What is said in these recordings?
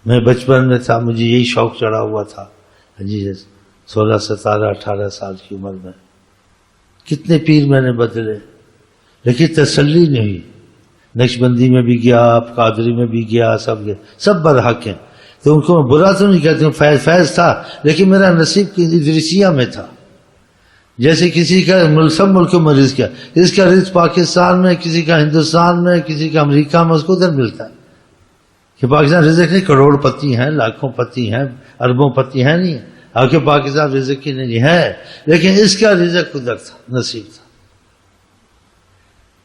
میں بچپن میں تھا، مجھے یہی شوق چڑھا ہوا تھا جی 16 17 18 سال کی عمر میں، کتنے پیر میں نے بدلے لیکن تسلی نہیں ہوئی۔ نقشبندی میں بھی گیا، قادری میں بھی گیا، سب گیا، سب برحق ہیں، تو ان کو میں برا تو نہیں کہتا ہوں، فیض تھا، لیکن میرا نصیب ادریسیہ میں تھا۔ جیسے کسی کا سب ملکوں میں رزق ہے، اس کا رزق پاکستان میں، کسی کا ہندوستان میں، کسی کا امریکہ میں، اس کو ادھر ملتا ہے کہ پاکستان رزق نہیں، کروڑ پتی ہیں، لاکھوں پتی ہیں، اربوں پتی ہیں، نہیں آپ کے پاکستان رزق کی نہیں ہے، لیکن اس کا رزق ادھر تھا، نصیب تھا۔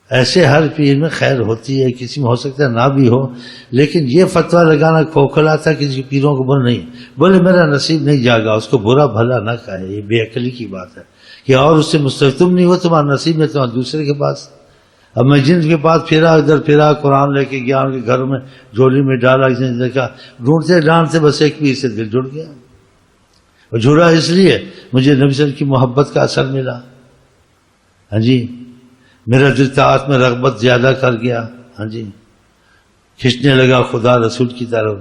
ایسے ہر پیر میں خیر ہوتی ہے، کسی میں ہو سکتا ہے نہ بھی ہو، لیکن یہ فتویٰ لگانا کھوکھلا تھا کسی پیروں کو بول نہیں، بولے میرا نصیب نہیں جاگا، اس کو برا بھلا نہ کہے، یہ بے عقلی کی بات ہے کہ اور اس سے مستفید تم نہیں ہو، تمہارا نصیب میں تمہارا دوسرے کے پاس۔ اب میں جن کے پاس پھرا، ادھر پھرا، قرآن لے کے گیا، ان کے گھر میں جھولی میں ڈالا، کسی نے دیکھا، ڈھونڈتے ڈھانڈتے بس ایک پیر سے دل جڑ گیا، اور جڑا اس لیے مجھے نبی صلی اللہ علیہ وسلم کی محبت کا اثر ملا، ہاں جی، میرا دل طاعت میں رغبت زیادہ کر گیا، ہاں جی، کھنچنے لگا خدا رسول کی طرف،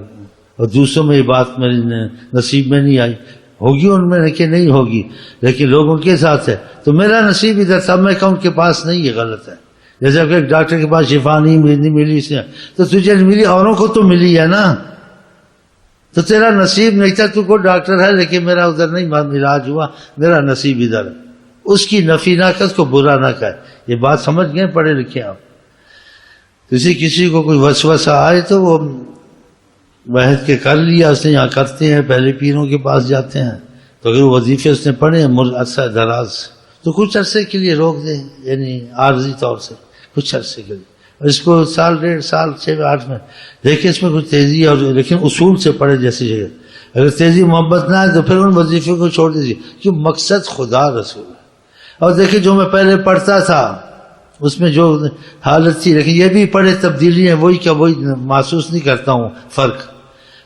اور دوسروں میں یہ بات میرے نصیب میں نہیں آئی، ہوگی ان میں کہ نہیں ہوگی، لیکن لوگ ان کے ساتھ ہے، تو میرا نصیب ادھر تھا، میں کہوں ان کے پاس نہیں، یہ غلط ہے۔ جیسے کہ ایک ڈاکٹر کے پاس شفا نہیں ملی اس نے، تو تجھے ملی، اوروں کو تو ملی ہے نا، تو تیرا نصیب نہیں تھا، تو کو ڈاکٹر ہے لیکن میرا ادھر نہیں علاج ہوا، میرا نصیب ادھر ہے۔ اس کی نفی نہ کر، اس کو برا نہ کہے، یہ بات سمجھ گئے پڑھے لکھے آپ۔ کسی کو کوئی وسوسہ آئے تو وہ وحد کے کر لیا اس نے، یہاں کرتے ہیں، پہلے پیروں کے پاس جاتے ہیں، تو اگر وظیفے اس نے پڑھے عرصہ دراز تو کچھ عرصے کے لیے روک دیں، یعنی عارضی طور سے کچھ عرصے کے لیے، اس کو سال 1.5 سال 6 8 میں دیکھیں اس میں کچھ تیزی، اور لیکن اصول سے پڑھے جیسی جگہ، اگر تیزی محبت نہ آئے تو پھر ان وظیفے کو چھوڑ دیجیے، کیوں مقصد خدا رسول ہے۔ اور دیکھیں جو میں پہلے پڑھتا تھا اس میں جو حالت تھی، لیکن یہ بھی پڑھے تبدیلی ہے، وہی کیا وہی محسوس نہیں کرتا ہوں فرق،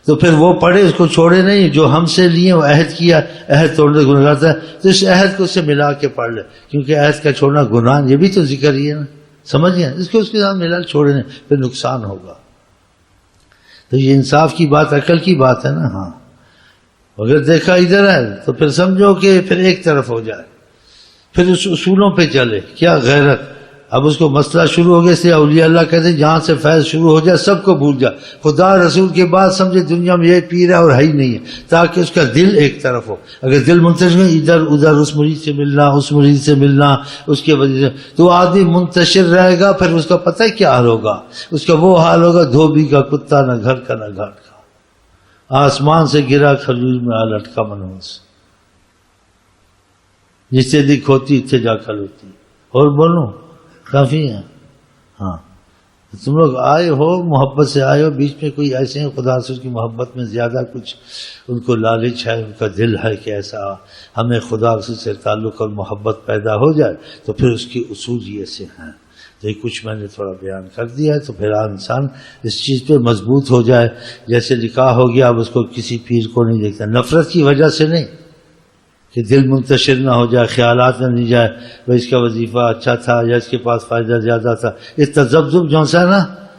تو پھر وہ پڑھے، اس کو چھوڑے نہیں، جو ہم سے لیے وہ عہد کیا، عہد توڑنے گناہ کرتا ہے، تو اس عہد کو اس سے ملا کے پڑھ لے، کیونکہ عہد کا چھوڑنا گناہ، یہ بھی تو ذکر ہی ہے نا، سمجھ گئے، اس کو اس کے ساتھ ملا چھوڑے نہیں، پھر نقصان ہوگا۔ تو یہ انصاف کی بات، عقل کی بات ہے نا، ہاں، اگر دیکھا ادھر ہے تو پھر سمجھو کہ پھر ایک طرف ہو جائے، پھر اس اصولوں پہ چلے، کیا غیرت، اب اس کو مسئلہ شروع ہو گیا، اس لیے اولیاء اللہ کہتے ہیں جہاں سے فیض شروع ہو جائے سب کو بھول جائے، خدا رسول کے بعد سمجھے دنیا میں یہ پیر ہے اور ہے ہی نہیں ہے، تاکہ اس کا دل ایک طرف ہو۔ اگر دل منتشر ہے ادھر ادھر، اس مرید سے ملنا، اس مرید سے ملنا، اس کے وجہ سے تو آدمی منتشر رہے گا، پھر اس کا پتہ کیا حال ہوگا، اس کا وہ حال ہوگا دھوبی کا کتا، نہ گھر کا نہ گھاٹ کا، آسمان سے گرا کھجور میں آ لٹکا منوس، جس سے دکھ ہوتی اتنے جا کھل ہوتی۔ اور بولوں کافی ہے، ہاں، تم لوگ آئے ہو محبت سے آئے ہو، بیچ میں کوئی ایسے ہیں خدا رسول کی محبت میں زیادہ کچھ ان کو لالچ ہے، ان کا دل ہے کہ ایسا ہمیں خدا رسول سے تعلق اور محبت پیدا ہو جائے، تو پھر اس کی اصول یہ سے ہیں، تو یہ کچھ میں نے تھوڑا بیان کر دیا ہے، تو پھر انسان اس چیز پہ مضبوط ہو جائے، جیسے نکاح ہو گیا، اب اس کو کسی پیر کو نہیں دیکھتا، نفرت کی وجہ سے نہیں کہ دل منتشر نہ ہو جائے، خیالات میں نہیں جائے بھائی اس کا وظیفہ اچھا تھا یا اس کے پاس فائدہ زیادہ تھا، اس تذبذب جو سا نا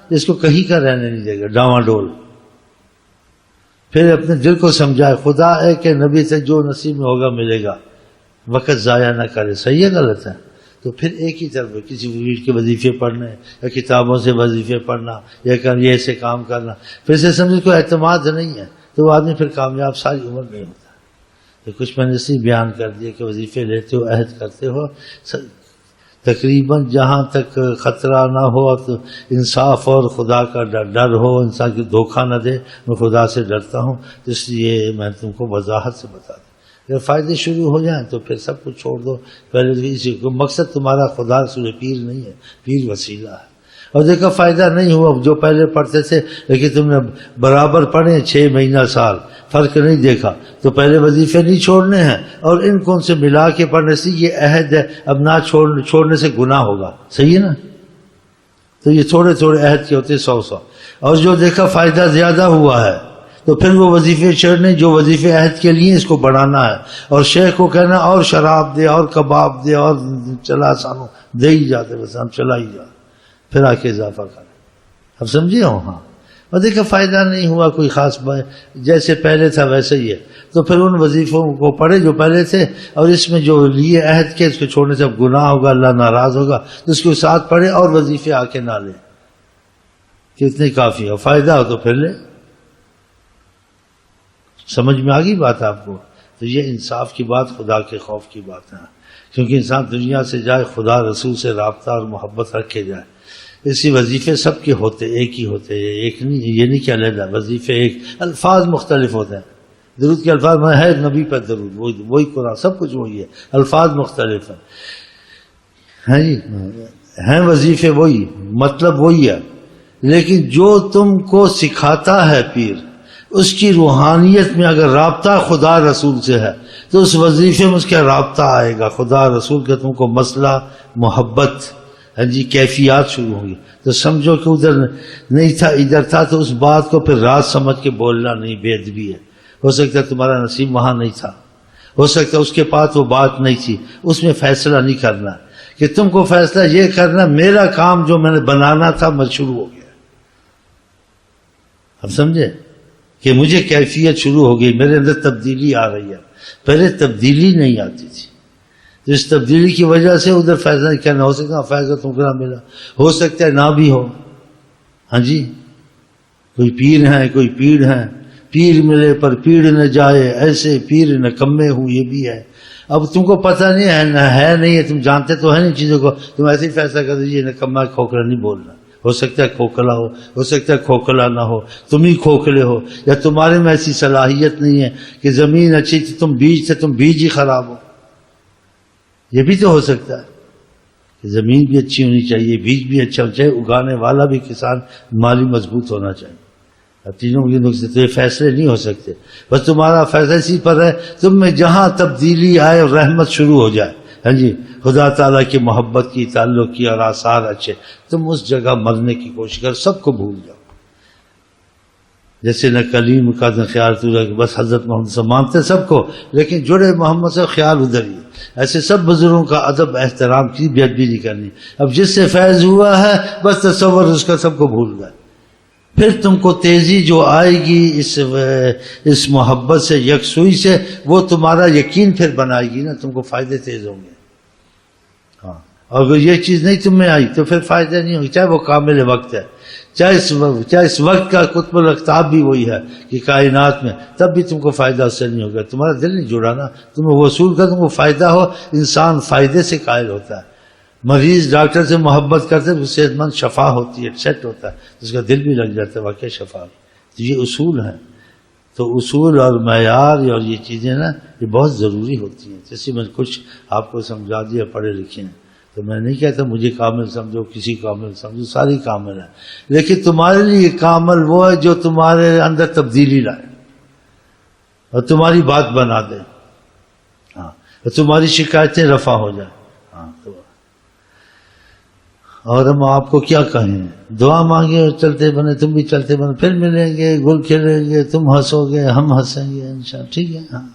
اس کو کہیں کا رہنے نہیں دے گا، ڈاواں ڈول۔ پھر اپنے دل کو سمجھائے خدا ہے کہ نبی سے جو نصیب میں ہوگا ملے گا، وقت ضائع نہ کرے، صحیح ہے غلط ہے، تو پھر ایک ہی طرف کسی ویڈ کے وظیفے پڑھنے یا کتابوں سے وظیفے پڑھنا یا یہ ایسے کام کرنا، پھر سے سمجھے کوئی اعتماد نہیں ہے تو وہ آدمی پھر کامیاب ساری عمر نہیں ہوتا۔ تو کچھ میں نے اسی بیان کر دیا کہ وظیفے لیتے ہو، عہد کرتے ہو، تقریباً جہاں تک خطرہ نہ ہو تو انصاف اور خدا کا ڈر ہو، انسان کی دھوکہ نہ دے، میں خدا سے ڈرتا ہوں، تو اس لیے میں تم کو وضاحت سے بتا دوں۔ اگر فائدے شروع ہو جائیں تو پھر سب کچھ چھوڑ دو، پہلے اسی کو مقصد تمہارا خدا رسول پیر نہیں ہے، پیر وسیلہ ہے۔ اور دیکھا فائدہ نہیں ہوا، جو پہلے پڑھتے تھے لیکن تم نے برابر پڑھے 6 مہینہ سال، فرق نہیں دیکھا، تو پہلے وظیفے نہیں چھوڑنے ہیں، اور ان کو ان سے ملا کے پڑھنے سے یہ عہد ہے، اب نہ چھوڑنے سے گناہ ہوگا، صحیح ہے نا؟ تو یہ تھوڑے تھوڑے عہد کے ہوتے 100 اور جو دیکھا فائدہ زیادہ ہوا ہے تو پھر وہ وظیفے چھوڑنے جو وظیفے عہد کے لیے اس کو بڑھانا ہے، اور شیخ کو کہنا اور شراب دے اور کباب دے اور چلا سانو دے ہی جاتے، بس ہم چلا ہی جاتے، پھر آ کے اضافہ کریں، اب سمجھے ہو؟ ہاں، اور دیکھا فائدہ نہیں ہوا کوئی خاص جیسے پہلے تھا ویسے ہی ہے، تو پھر ان وظیفوں کو پڑھے جو پہلے تھے، اور اس میں جو لیے عہد کے اس کو چھوڑنے سے اب گناہ ہوگا، اللہ ناراض ہوگا، تو اس کے ساتھ پڑھے اور وظیفے آ کے نہ لے، کتنے کافی ہو، فائدہ ہو تو پھر لے۔ سمجھ میں آ گئی بات آپ کو؟ تو یہ انصاف کی بات، خدا کے خوف کی بات ہے، کیونکہ انسان دنیا سے جائے، خدا رسول سے رابطہ اور محبت رکھے جائے۔ اسی وظیفے سب کے ہوتے، ایک ہی ہوتے، ایک نہیں، یہ نہیں کہ علیحدہ وظیفے، ایک الفاظ مختلف ہوتے ہیں، درود کے الفاظ میں ہے نبی پر درود، وہی قرآن، سب کچھ وہی ہے، الفاظ مختلف ہیں جی، ہیں وظیفے وہی، مطلب وہی ہے، لیکن جو تم کو سکھاتا ہے پیر، اس کی روحانیت میں اگر رابطہ خدا رسول سے ہے تو اس وظیفے میں اس کا رابطہ آئے گا، خدا رسول کا تم کو مسئلہ، محبت، ہاں جی، کیفیات شروع ہوں گی، تو سمجھو کہ ادھر نہیں تھا ادھر تھا، تو اس بات کو پھر راز سمجھ کے بولنا نہیں، بے ادبی ہے۔ ہو سکتا ہے تمہارا نصیب وہاں نہیں تھا، ہو سکتا ہے اس کے پاس وہ بات نہیں تھی، اس میں فیصلہ نہیں کرنا کہ تم کو فیصلہ یہ کرنا میرا کام جو میں نے بنانا تھا میں شروع ہو گیا۔ اب سمجھے کہ مجھے کیفیت شروع ہو گئی، میرے اندر تبدیلی آ رہی ہے، پہلے تبدیلی نہیں آتی تھی، تو اس تبدیلی کی وجہ سے ادھر فیصلہ نہیں کرنا۔ ہو سکتا ہے فیصلہ تم کو نہ ملا، ہو سکتا ہے نہ بھی ہو، ہاں جی، کوئی پیر ہیں، کوئی پیڑ ہیں، پیر ملے پر پیڑ نہ جائے، ایسے پیر نکمے ہوں، یہ بھی ہے۔ اب تم کو پتہ نہیں ہے، نہ ہے نہیں ہے، تم جانتے تو ہے نہیں چیزوں کو، تم ایسے ہی فیصلہ کر دیجیے نکما کھوکھلا نہیں بولنا، ہو سکتا ہے کھوکھلا ہو سکتا ہے کھوکھلا نہ ہو، تم ہی کھوکھلے ہو، یا تمہارے میں ایسی صلاحیت نہیں ہے کہ زمین اچھی تھی، تم بیج تھے، تم بیج ہی خراب ہو، یہ بھی تو ہو سکتا ہے کہ زمین بھی اچھی ہونی چاہیے، بیج بھی اچھا ہونا چاہیے، اگانے والا بھی کسان مالی مضبوط ہونا چاہیے۔ اب تینوں کے نقصے تو یہ فیصلے نہیں ہو سکتے، بس تمہارا فیصلہ اسی پر ہے، تم میں جہاں تبدیلی آئے اور رحمت شروع ہو جائے، ہاں جی، خدا تعالیٰ کی محبت کی، تعلق کی اور آثار اچھے، تم اس جگہ مرنے کی کوشش کر، سب کو بھول جاؤ۔ جیسے نہ کلیم کا نہ خیال تو کہ بس حضرت محمد سے مانتے سب کو، لیکن جڑے محمد سے خیال ادھر ہی۔ ایسے سب بزرگوں کا ادب احترام کی، بے ادبی نہیں کرنی۔ اب جس سے فیض ہوا ہے بس تصور اس کا سب کو بھول گئے، پھر تم کو تیزی جو آئے گی اس محبت سے، یکسوئی سے، وہ تمہارا یقین پھر بنائے گی نا، تم کو فائدے تیز ہوں گے۔ ہاں، اگر یہ چیز نہیں تم میں آئی تو پھر فائدہ نہیں ہوگی، چاہے وہ کامل وقت ہے، چاہے اس وقت کا قطب الاقطاب بھی وہی ہے کہ کائنات میں، تب بھی تم کو فائدہ اس سے نہیں ہوگا، تمہارا دل نہیں جڑا نا، تمہیں وصول کا تم کو فائدہ ہو، انسان فائدے سے قائل ہوتا ہے۔ مریض ڈاکٹر سے محبت کرتے تو صحت مند، شفا ہوتی ہے، سیٹ ہوتا ہے، اس کا دل بھی لگ جاتا ہے، واقعی شفا۔ تو یہ اصول ہیں، تو اصول اور معیار اور یہ چیزیں نا یہ بہت ضروری ہوتی ہیں۔ جیسے میں کچھ آپ کو سمجھا دیا، پڑھے لکھے ہیں، تو میں نہیں کہتا مجھے کامل سمجھو، کسی کامل سمجھو، ساری کامل ہے، لیکن تمہارے لیے کامل وہ ہے جو تمہارے اندر تبدیلی لائے اور تمہاری بات بنا دے، ہاں، اور تمہاری شکایتیں رفع ہو جائیں۔ ہاں، تو اور ہم آپ کو کیا کہیں، دعا مانگے اور چلتے بنے، تم بھی چلتے بنے، پھر ملیں گے، گل کھلیں گے، تم ہنسو گے، ہم ہنسیں گے انشاءاللہ، ٹھیک ہے۔ ہاں۔